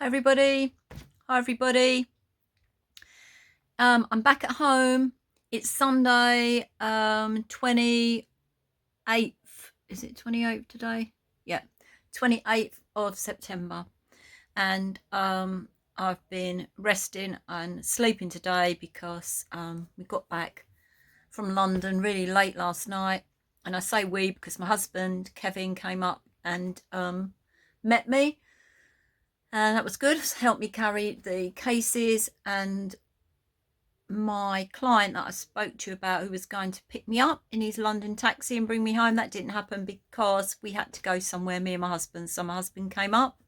Hi everybody. Hi everybody. I'm back at home. It's Sunday, 28th. Is it 28th today? Yeah, 28th of September. And I've been resting and sleeping today because we got back from London really late last night. And I say we because my husband, Kevin, came up and met me. And that was good. It helped me carry the cases, and my client that I spoke to you about, who was going to pick me up in his London taxi and bring me home, that didn't happen because we had to go somewhere, me and my husband. So my husband came up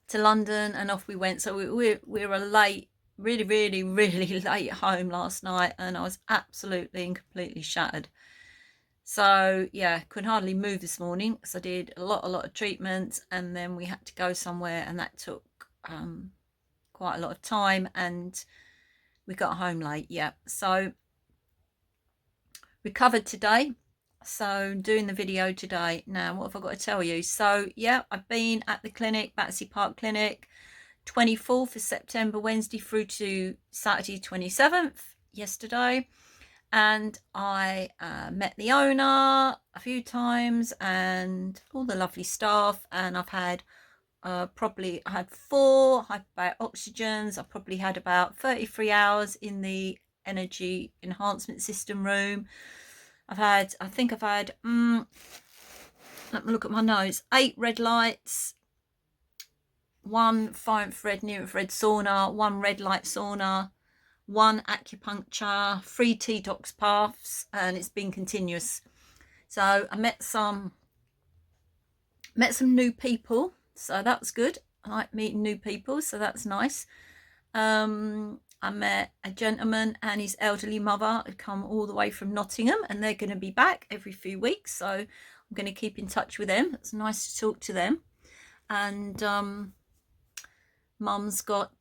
to London and off we went. So we were late, really late home last night, and I was absolutely and completely shattered. So yeah, couldn't hardly move this morning because I did a lot of treatments, and then we had to go somewhere, and that took quite a lot of time, and we got home late. Yeah, so recovered today, so doing the video today. Now what have I got to tell you? So yeah, I've been at the clinic, Battersea Park Clinic, 24th of September, Wednesday through to Saturday 27th, yesterday. And I met the owner a few times and all the lovely staff, and I've had probably, I had 4 hyperbaric oxygens. I probably had about 33 hours in the energy enhancement system room. I think I've had, let me look at my nose, 8 red lights, 1 far infrared, near infrared sauna, 1 red light sauna, 1 acupuncture, 3 detox paths, and it's been continuous. So I met some new people, so that's good. I like meeting new people, so that's nice. I met a gentleman and his elderly mother who come all the way from Nottingham, and they're going to be back every few weeks, so I'm going to keep in touch with them. It's nice to talk to them. And mum's got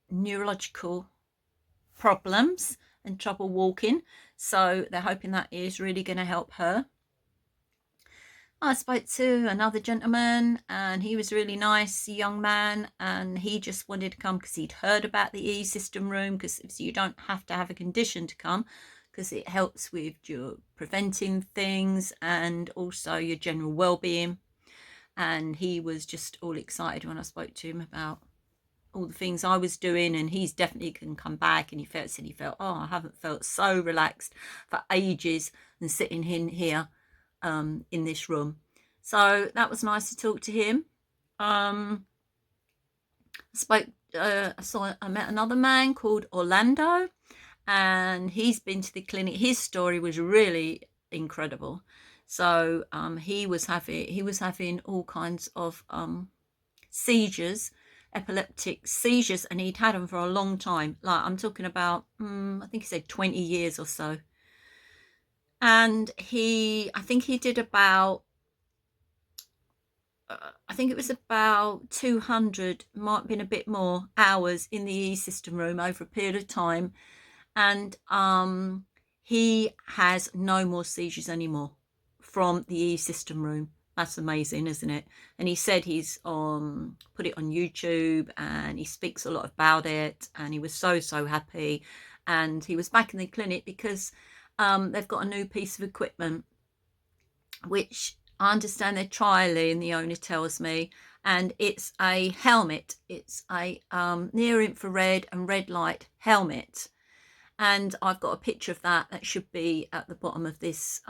neurological problems and trouble walking, so they're hoping that is really going to help her. I spoke to another gentleman, and he was really nice, young man, and he just wanted to come because he'd heard about the e-system room, because you don't have to have a condition to come, because it helps with your preventing things and also your general well-being. And he was just all excited when I spoke to him about all the things I was doing, and he's definitely can come back. And he felt, oh, I haven't felt so relaxed for ages than sitting in here in this room. So that was nice to talk to him. I met another man called Orlando, and he's been to the clinic. His story was really incredible. So he was having all kinds of seizures, epileptic seizures, and he'd had them for a long time. Like, I'm talking about, I think he said 20 years or so. And I think he did about, I think it was about 200, might have been a bit more, hours in the e-system room over a period of time. And he has no more seizures anymore from the e-system room. That's amazing, isn't it? And he said he's put it on YouTube, and he speaks a lot about it, and he was so happy. And he was back in the clinic because they've got a new piece of equipment, which I understand they're trialing, the owner tells me, and it's a helmet. It's a near infrared and red light helmet, and I've got a picture of that. That should be at the bottom of this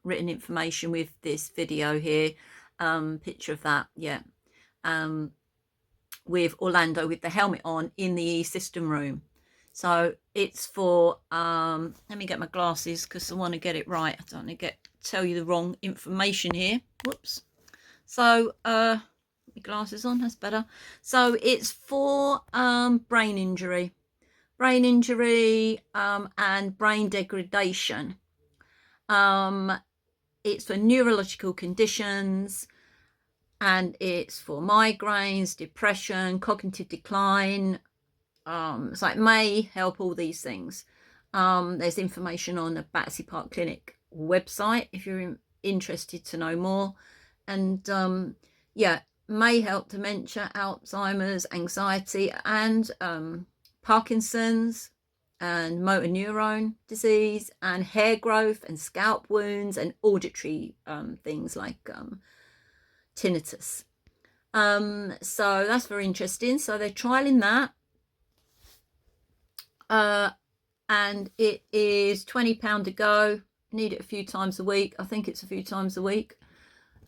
written information with this video here. Picture of that, yeah, with Orlando with the helmet on in the e-system room. So it's for let me get my glasses because I want to get it right. I don't want to tell you the wrong information here. Whoops. So my glasses on, that's better. So it's for brain injury and brain degradation. It's for neurological conditions, and it's for migraines, depression, cognitive decline. So it may help all these things. There's information on the Battersea Park Clinic website if you're interested to know more. And yeah, may help dementia, Alzheimer's, anxiety, and Parkinson's, and motor neuron disease, and hair growth, and scalp wounds, and auditory things like tinnitus. So that's very interesting. So they're trialing that, and it is £20 a go. Need it a few times a week. I think it's a few times a week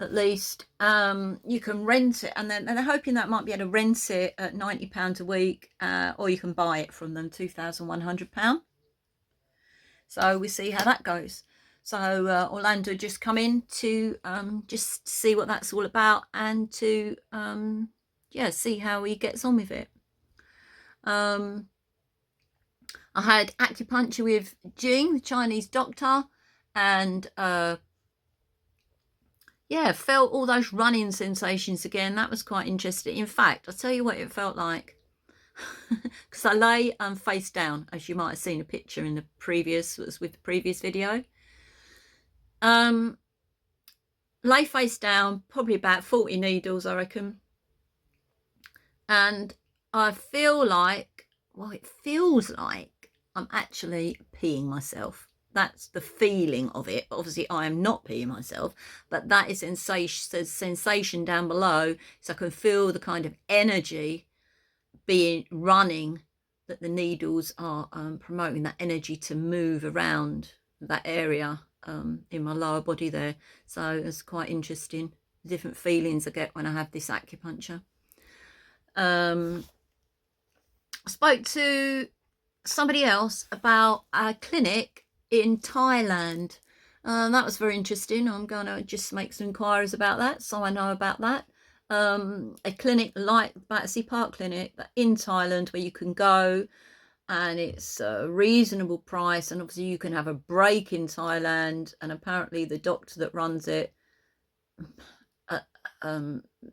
at least. You can rent it, and then they're hoping that might be able to rent it at £90 a week, or you can buy it from them, £2,100. So we see how that goes. So Orlando just come in to just see what that's all about, and to yeah, see how he gets on with it. I had acupuncture with Jing, the Chinese doctor, and yeah, felt all those running sensations again. That was quite interesting. In fact, I'll tell you what it felt like. Because I lay face down, as you might have seen a picture in the previous, was with the previous video. Lay face down, probably about 40 needles, I reckon. And I feel like, well, it feels like I'm actually peeing myself. That's the feeling of it. Obviously, I am not peeing myself, but that is sensation down below. So I can feel the kind of energy being running, that the needles are promoting that energy to move around that area in my lower body there. So it's quite interesting, the different feelings I get when I have this acupuncture. I spoke to somebody else about a clinic in Thailand. That was very interesting. I'm going to just make some inquiries about that, so I know about that. A clinic like Battersea Park Clinic, but in Thailand, where you can go and it's a reasonable price, and obviously you can have a break in Thailand, and apparently the doctor that runs it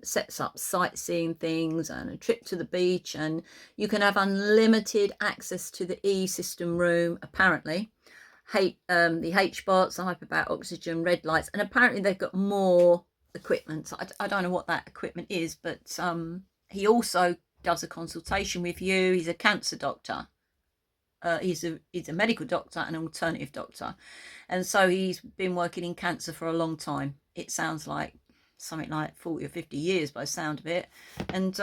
sets up sightseeing things and a trip to the beach, and you can have unlimited access to the E-system room, apparently. The H-bots, hyperbaric oxygen, red lights, and apparently they've got more equipment. I don't know what that equipment is, but he also does a consultation with you. He's a cancer doctor. He's a medical doctor, an alternative doctor, and so he's been working in cancer for a long time. It sounds like something like 40 or 50 years by the sound of it. And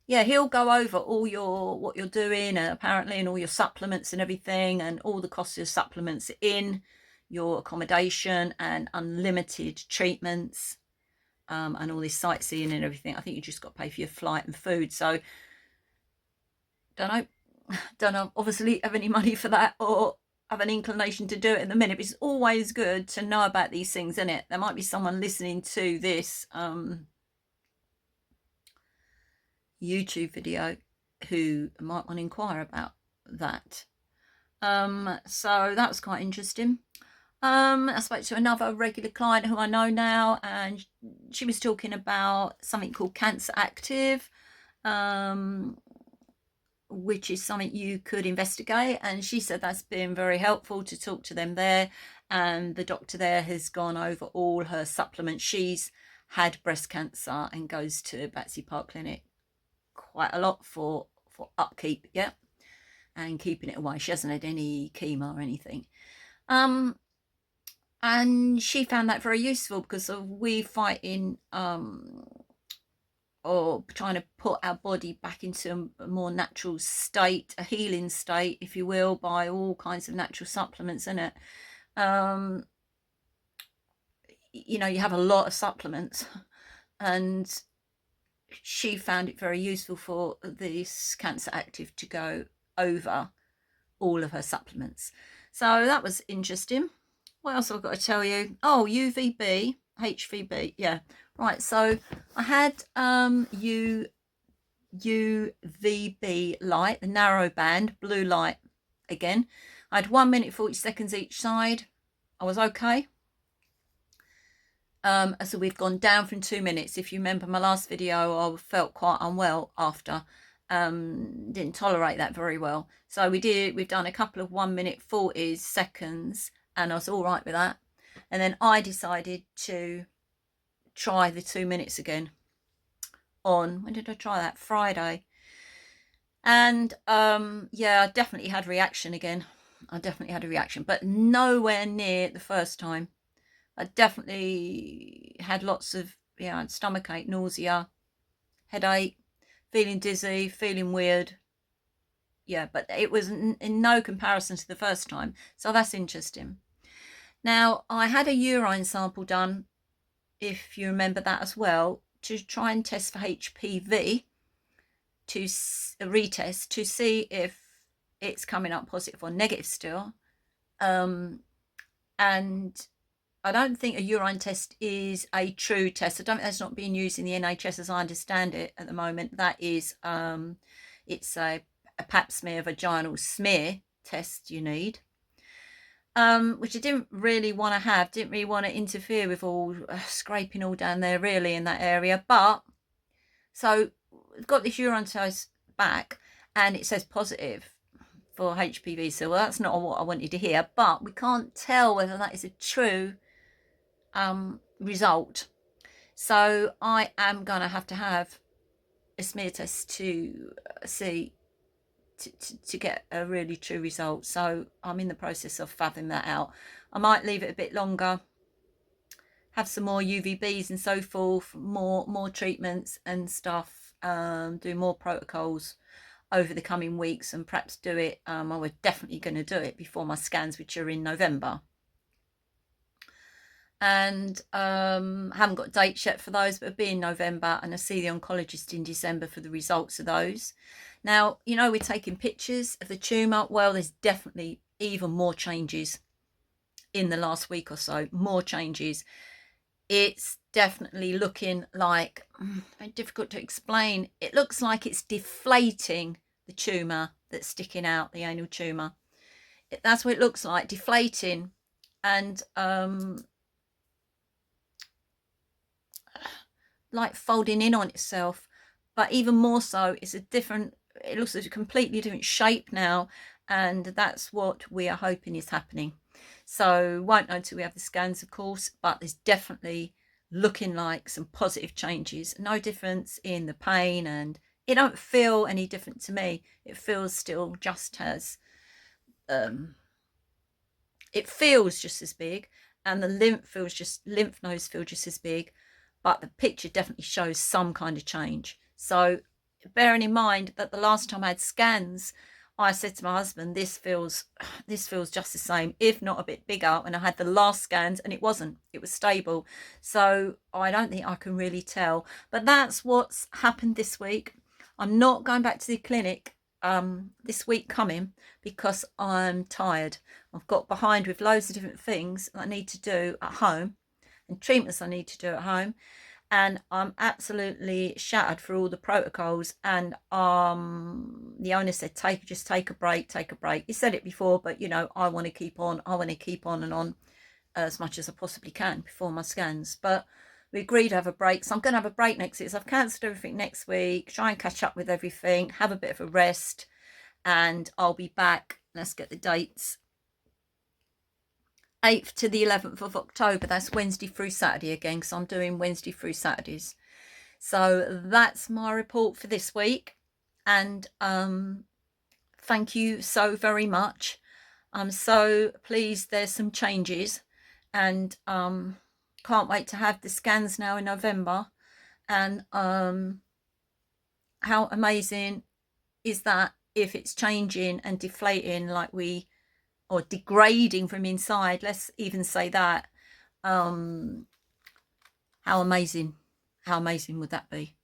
yeah, he'll go over all what you're doing, apparently, and all your supplements and everything, and all the costs of your supplements in your accommodation, and unlimited treatments, and all this sightseeing and everything. I think you just got to pay for your flight and food. So don't know obviously have any money for that, or have an inclination to do it in the minute, but it's always good to know about these things, isn't it? There might be someone listening to this YouTube video who might want to inquire about that. So that was quite interesting. I spoke to another regular client who I know now, and she was talking about something called Cancer Active, which is something you could investigate, and she said that's been very helpful to talk to them there, and the doctor there has gone over all her supplements. She's had breast cancer and goes to Battersea Park Clinic quite a lot for upkeep, yeah, and keeping it away. She hasn't had any chemo or anything, and she found that very useful, because we fighting or trying to put our body back into a more natural state, a healing state, if you will, by all kinds of natural supplements in it. You know, you have a lot of supplements, and she found it very useful for this Cancer Active to go over all of her supplements. So that was interesting. What else have I got to tell you? Oh, HVB, yeah. Right, so I had UVB light, the narrow band, blue light again. I had 1 minute 40 seconds each side. I was okay. So we've gone down from 2 minutes. If you remember my last video, I felt quite unwell after. Didn't tolerate that very well. So we've done a couple of 1 minute 40 seconds, and I was all right with that. And then I decided to try the 2 minutes again. on, when did I try that? Friday. And yeah, I definitely had a reaction again. I definitely had a reaction, but nowhere near the first time. I definitely had lots of, yeah, stomach ache, nausea, headache, feeling dizzy, feeling weird. Yeah, but it was in no comparison to the first time. So that's interesting. Now, I had a urine sample done, if you remember that as well, to try and test for HPV, to retest to see if it's coming up positive or negative still. And I don't think a urine test is a true test. I don't think that's not being used in the NHS as I understand it at the moment. That is, it's a pap smear, vaginal smear test you need. Which I didn't really want to have, didn't really want to interfere with all scraping all down there really in that area. But so I've got this urine test back and it says positive for HPV. So well, that's not what I wanted to hear, but we can't tell whether that is a true result. So I am going to have a smear test to see, to get a really true result. So I'm in the process of fathoming that out. I might leave it a bit longer, have some more UVBs and so forth, more treatments and stuff, do more protocols over the coming weeks, and perhaps do it, I was definitely going to do it before my scans, which are in November. And haven't got dates yet for those, but it'll be in November, and I see the oncologist in December for the results of those. Now, you know, we're taking pictures of the tumour. Well, there's definitely even more changes in the last week or so, more changes. It's definitely looking like, very difficult to explain, it looks like it's deflating the tumour that's sticking out, the anal tumour. That's what it looks like, deflating. And like folding in on itself, but even more so, it's a different, it looks like a completely different shape now, and that's what we are hoping is happening. So won't know until we have the scans, of course, but there's definitely looking like some positive changes. No difference in the pain, and it don't feel any different to me. It feels still just as it feels just as big, and the lymph nodes feel just as big, but the picture definitely shows some kind of change. So bearing in mind that the last time I had scans, I said to my husband, this feels just the same, if not a bit bigger, when I had the last scans, and it wasn't, it was stable. So I don't think I can really tell, but that's what's happened this week. I'm not going back to the clinic this week coming because I'm tired. I've got behind with loads of different things I need to do at home and treatments I need to do at home, and I'm absolutely shattered for all the protocols. And the owner said, just take a break. He said it before, but you know, I want to keep on and on as much as I possibly can before my scans. But we agreed to have a break, so I'm going to have a break next week. So I've cancelled everything next week, try and catch up with everything, have a bit of a rest, and I'll be back. Let's get the dates. 8th to the 11th of October. That's Wednesday through Saturday again, because I'm doing Wednesday through Saturdays. So that's my report for this week, and thank you so very much. I'm so pleased there's some changes, and can't wait to have the scans now in November. And how amazing is that, if it's changing and deflating like or degrading from inside, let's even say that, how amazing would that be?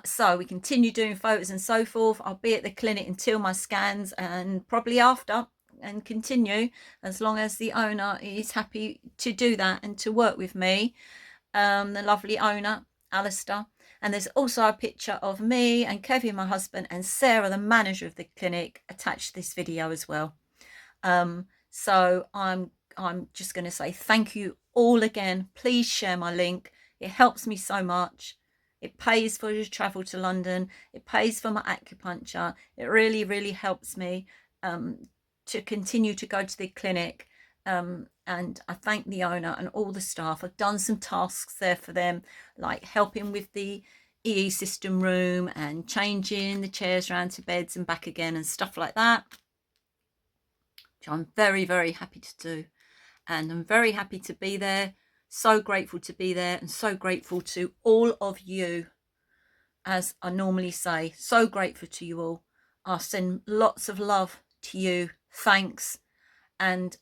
So we continue doing photos and so forth. I'll be at the clinic until my scans, and probably after, and continue as long as the owner is happy to do that and to work with me. The lovely owner, Alistair. And there's also a picture of me and Kevin, my husband, and Sarah, the manager of the clinic, attached to this video as well. So I'm just going to say thank you all again. Please share my link. It helps me so much. It pays for the travel to London. It pays for my acupuncture. It really, really helps me to continue to go to the clinic. And I thank the owner and all the staff. I've done some tasks there for them, like helping with the EE system room and changing the chairs around to beds and back again and stuff like that, which I'm very, very happy to do. And I'm very happy to be there. So grateful to be there, and so grateful to all of you. As I normally say, so grateful to you all. I'll send lots of love to you. Thanks. And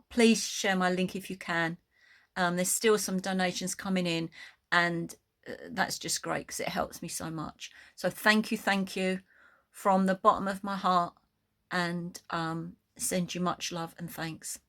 please share my link if you can. There's still some donations coming in, and that's just great because it helps me so much. So thank you from the bottom of my heart, and send you much love and thanks.